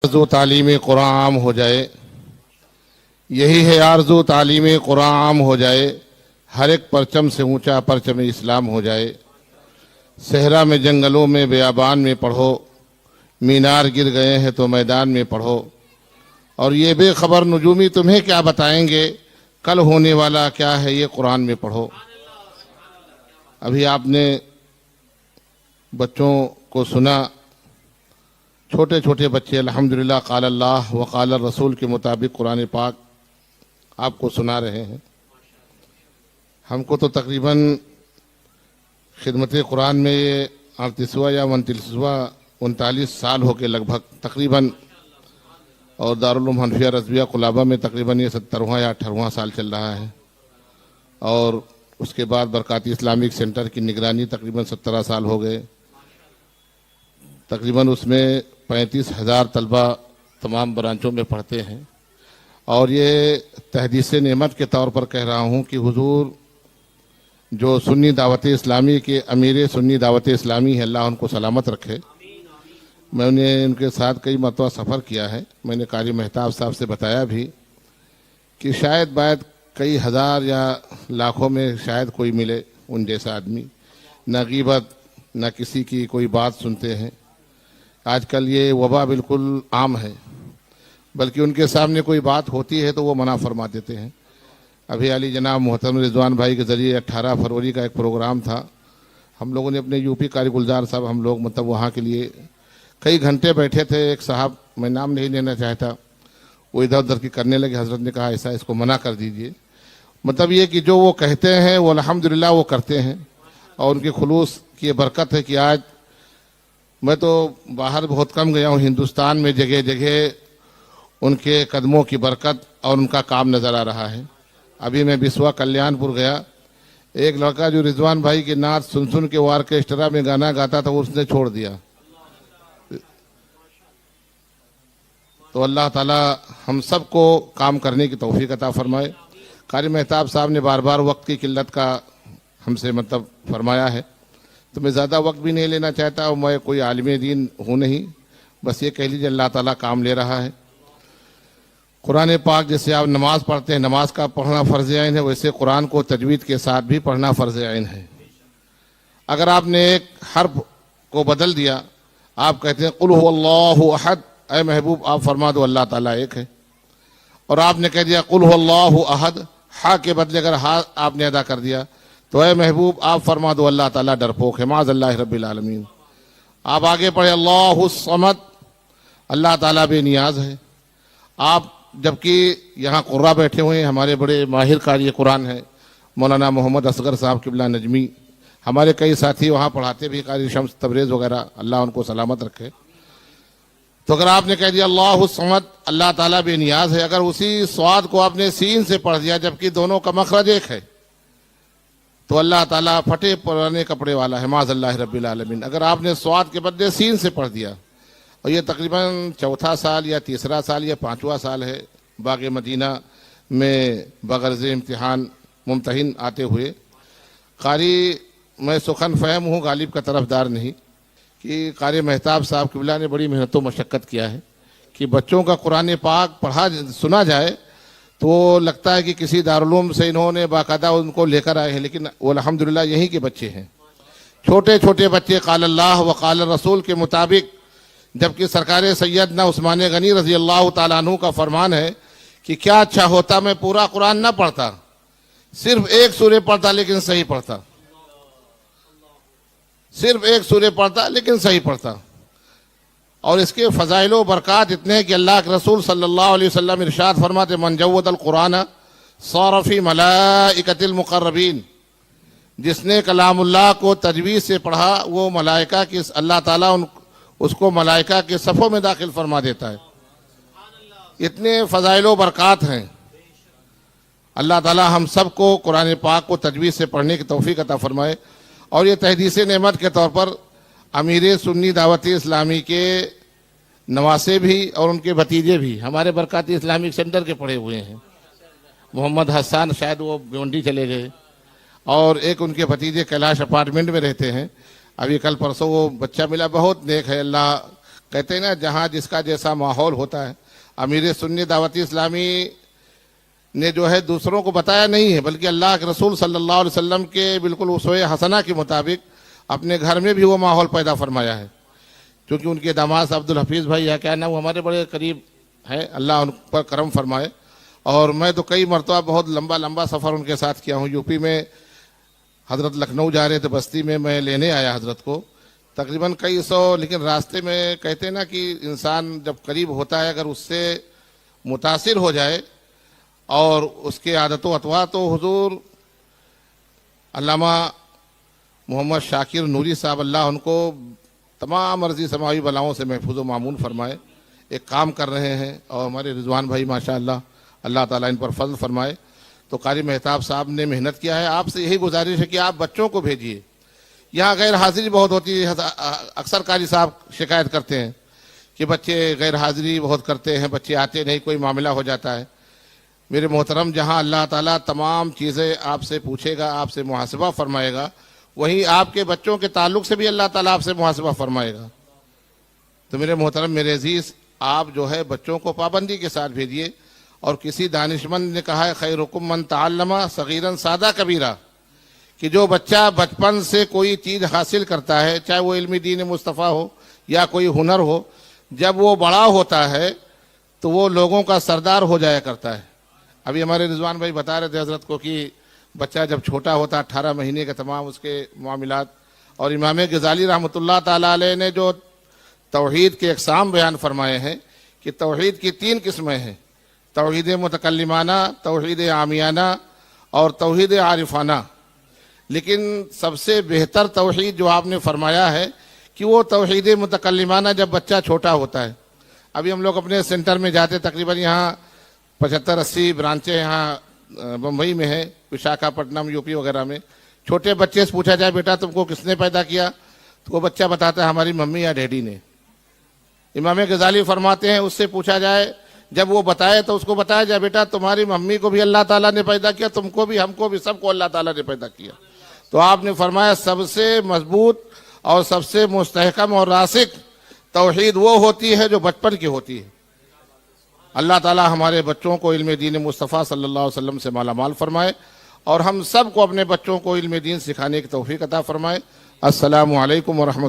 آرزو تعلیم قرآن عام ہو جائے، یہی ہے آرزو تعلیم قرآن عام ہو جائے، ہر ایک پرچم سے اونچا پرچم اسلام ہو جائے۔ صحرا میں جنگلوں میں بیابان میں پڑھو، مینار گر گئے ہیں تو میدان میں پڑھو، اور یہ بے خبر نجومی تمہیں کیا بتائیں گے، کل ہونے والا کیا ہے یہ قرآن میں پڑھو۔ ابھی آپ نے بچوں کو سنا، چھوٹے چھوٹے بچے الحمدللہ قال اللہ و قال الرسول کے مطابق قرآن پاک آپ کو سنا رہے ہیں۔ ہم کو تو تقریباً خدمت قرآن میں یہ 38واں یا 39 سال ہو کے لگ بھگ تقریباً، اور دارالعلوم حنفیہ رضویہ قلابہ میں تقریباً یہ 17واں یا 18واں سال چل رہا ہے، اور اس کے بعد برکاتی اسلامک سینٹر کی نگرانی تقریباً 17 سال ہو گئے۔ تقریباً اس میں 35,000 طلبہ تمام برانچوں میں پڑھتے ہیں، اور یہ تحدیث نعمت کے طور پر کہہ رہا ہوں کہ حضور جو سنی دعوت اسلامی کے امیر سنی دعوت اسلامی ہے، اللہ ان کو سلامت رکھے۔ میں نے ان کے ساتھ کئی مرتبہ سفر کیا ہے، میں نے قاری مہتاب صاحب سے بتایا بھی کہ شاید باید کئی ہزار یا لاکھوں میں شاید کوئی ملے ان جیسا آدمی، نہ غیبت نہ کسی کی کوئی بات سنتے ہیں۔ آج کل یہ وبا بالکل عام ہے، بلکہ ان کے سامنے کوئی بات ہوتی ہے تو وہ منع فرما دیتے ہیں۔ ابھی علی جناب محترم رضوان بھائی کے ذریعے 18 فروری کا ایک پروگرام تھا، ہم لوگوں نے اپنے یوپی قاری گلزار صاحب ہم لوگ مطلب وہاں کے لیے کئی گھنٹے بیٹھے تھے۔ ایک صاحب، میں نام نہیں لینا چاہتا، وہ ادھر ادھر کی کرنے لگے، حضرت نے کہا ایسا اس کو منع کر دیجئے۔ مطلب یہ کہ جو وہ کہتے ہیں وہ الحمدللہ وہ کرتے ہیں، اور ان کے خلوص کی یہ برکت ہے کہ آج میں تو باہر بہت کم گیا ہوں، ہندوستان میں جگہ جگہ ان کے قدموں کی برکت اور ان کا کام نظر آ رہا ہے۔ ابھی میں بسوا کلیان پور گیا، ایک لڑکا جو رضوان بھائی کے نعت سن سن کے وہ آرکیسٹرا میں گانا گاتا تھا، وہ اس نے چھوڑ دیا۔ تو اللہ تعالی ہم سب کو کام کرنے کی توفیق عطا فرمائے۔ قاری مہتاب صاحب نے بار بار وقت کی قلت کا ہم سے مطلب فرمایا ہے، تو میں زیادہ وقت بھی نہیں لینا چاہتا، اور میں کوئی عالم دین ہوں نہیں، بس یہ کہہ لیجیے اللہ تعالیٰ کام لے رہا ہے۔ قرآن پاک جیسے آپ نماز پڑھتے ہیں، نماز کا پڑھنا فرض عین ہے، ویسے قرآن کو تجوید کے ساتھ بھی پڑھنا فرض عین ہے۔ اگر آپ نے ایک حرف کو بدل دیا، آپ کہتے ہیں قل هو اللہ احد، اے محبوب آپ فرما دو اللہ تعالیٰ ایک ہے، اور آپ نے کہہ دیا قل هو اللہ احد، ہا کے بدلے اگر ہا آپ نے ادا کر دیا تو اے محبوب آپ فرما دو اللہ تعالیٰ ڈرپوک ہے، معاذ اللہ رب العالمین۔ آپ آگے پڑھے اللہ الصمد، اللہ تعالیٰ بے نیاز ہے۔ آپ جبکہ یہاں قرآن بیٹھے ہوئے ہیں، ہمارے بڑے ماہر قاری قرآن ہیں مولانا محمد اصغر صاحب قبلہ نجمی، ہمارے کئی ساتھی وہاں پڑھاتے بھی، قاری شمس تبریز وغیرہ، اللہ ان کو سلامت رکھے۔ تو اگر آپ نے کہہ دیا اللہ الصمد، اللہ تعالیٰ بے نیاز ہے، اگر اسی صاد کو آپ نے سین سے پڑھ دیا جبکہ دونوں کا مخرج ایک ہے، تو اللہ تعالیٰ پھٹے پرانے کپڑے والا ہے، معاذ اللہ رب العالمین۔ اگر آپ نے صاد کے بدلے سین سے پڑھ دیا، اور یہ تقریباً چوتھا سال یا تیسرا سال یا 5واں سال ہے باغ مدینہ میں بغرض امتحان ممتحن آتے ہوئے، قاری میں سخن فہم ہوں، غالب کا طرفدار نہیں، کہ قاری مہتاب صاحب قبلہ نے بڑی محنت و مشقت کیا ہے کہ بچوں کا قرآن پاک پڑھا سنا جائے، تو لگتا ہے کہ کسی دارالعلوم سے انہوں نے باقاعدہ ان کو لے کر آئے ہیں، لیکن وہ الحمدللہ یہیں کے بچے ہیں، چھوٹے چھوٹے بچے قال اللہ و قال الرسول کے مطابق، جبکہ سرکار سیدنا عثمان غنی رضی اللہ تعالیٰ عنہ کا فرمان ہے کہ کیا اچھا ہوتا میں پورا قرآن نہ پڑھتا، صرف ایک سورہ پڑھتا لیکن صحیح پڑھتا، صرف ایک سورہ پڑھتا لیکن صحیح پڑھتا۔ اور اس کے فضائل و برکات اتنے ہیں کہ اللہ کے رسول صلی اللہ علیہ وسلم ارشاد فرماتے من جود القرآن صار فی ملائکۃ المقربین، جس نے کلام اللہ کو تجوید سے پڑھا وہ ملائکہ کی اللہ تعالیٰ اس کو ملائکہ کے صفوں میں داخل فرما دیتا ہے۔ اتنے فضائل و برکات ہیں۔ اللہ تعالیٰ ہم سب کو قرآن پاک کو تجوید سے پڑھنے کی توفیق عطا فرمائے، اور یہ تحدیث نعمت کے طور پر امیر سنی دعوت اسلامی کے نواسے بھی اور ان کے بھتیجے بھی ہمارے برکاتی اسلامک سینٹر کے پڑھے ہوئے ہیں۔ محمد حسان شاید وہ بیونڈی چلے گئے، اور ایک ان کے بھتیجے کیلاش اپارٹمنٹ میں رہتے ہیں، ابھی کل پرسوں وہ بچہ ملا، بہت نیک ہے، اللہ کہتے ہیں نا جہاں جس کا جیسا ماحول ہوتا ہے. امیر سنی دعوتی اسلامی نے جو ہے دوسروں کو بتایا نہیں ہے، بلکہ اللہ کے رسول صلی اللہ علیہ وسلم کے بالکل اسوہ حسنہ کے مطابق اپنے گھر میں بھی وہ ماحول پیدا فرمایا ہے. کیونکہ ان کے داماد عبد الحفیظ بھائی کیا نا وہ ہمارے بڑے قریب ہیں، اللہ ان پر کرم فرمائے. اور میں تو کئی مرتبہ بہت لمبا سفر ان کے ساتھ کیا ہوں. یو پی میں حضرت لکھنؤ جا رہے تھے، بستی میں لینے آیا حضرت کو تقریباً کئی سو، لیکن راستے میں کہتے ہیں نا کہ انسان جب قریب ہوتا ہے اگر اس سے متاثر ہو جائے اور اس کے عادت و اطوا، تو حضور علامہ محمد شاکر نوری صاحب اللہ ان کو تمام عرضی سماوی بلاؤں سے محفوظ و معمون فرمائے، ایک کام کر رہے ہیں. اور ہمارے رضوان بھائی ماشاءاللہ اللہ تعالیٰ ان پر فضل فرمائے. تو قاری مہتاب صاحب نے محنت کیا ہے. آپ سے یہی گزارش ہے کہ آپ بچوں کو بھیجیے. یہاں غیر حاضری بہت ہوتی ہے، اکثر قاری صاحب شکایت کرتے ہیں کہ بچے غیر حاضری بہت کرتے ہیں، بچے آتے نہیں، کوئی معاملہ ہو جاتا ہے. میرے محترم، جہاں اللہ تعالیٰ تمام چیزیں آپ سے پوچھے گا، آپ سے محاسبہ فرمائے گا، وہیں آپ کے بچوں کے تعلق سے بھی اللہ تعالیٰ آپ سے محاسبہ فرمائے گا. تو میرے محترم، میرے عزیز، آپ جو ہے بچوں کو پابندی کے ساتھ بھیجیے. اور کسی دانشمند نے کہا ہے خیرکم من تعلم صغیرا سادہ کبیرہ، کہ جو بچہ بچپن سے کوئی چیز حاصل کرتا ہے، چاہے وہ علم دین مصطفیٰ ہو یا کوئی ہنر ہو، جب وہ بڑا ہوتا ہے تو وہ لوگوں کا سردار ہو جایا کرتا ہے. ابھی ہمارے رضوان بھائی بتا رہے تھے حضرت کو کہ بچہ جب چھوٹا ہوتا 18 مہینے کا تمام اس کے معاملات. اور امام غزالی رحمۃ اللہ تعالیٰ علیہ نے جو توحید کے اقسام بیان فرمائے ہیں کہ توحید کی 3 قسمیں ہیں: توحید متکلمانہ، توحید عامیانہ اور توحید عارفانہ. لیکن سب سے بہتر توحید جو آپ نے فرمایا ہے کہ وہ توحید متکلمانہ جب بچہ چھوٹا ہوتا ہے. ابھی ہم لوگ اپنے سینٹر میں جاتے، تقریباً یہاں 75-80 برانچیں یہاں بمبئی میں ہیں، وشاکھاپٹنم یو پی وغیرہ میں. چھوٹے بچے سے پوچھا جائے بیٹا تم کو کس نے پیدا کیا، تو وہ بچہ بتاتا ہے ہماری ممی یا ڈیڈی نے. امام غزالی فرماتے ہیں اس سے پوچھا جائے، جب وہ بتائے تو اس کو بتایا جائے بیٹا تمہاری ممی کو بھی اللہ تعالیٰ نے پیدا کیا، تم کو بھی، ہم کو بھی، سب کو اللہ تعالیٰ نے پیدا کیا. تو آپ نے فرمایا سب سے مضبوط اور سب سے مستحکم اور راسخ توحید وہ ہوتی ہے جو بچپن کی ہوتی ہے. اللہ تعالیٰ ہمارے بچوں کو علم دین مصطفیٰ صلی اللہ علیہ وسلم سے مالا مال فرمائے، اور ہم سب کو اپنے بچوں کو علم دین سکھانے کی توفیق عطا فرمائے. السلام علیکم ورحمۃ اللہ.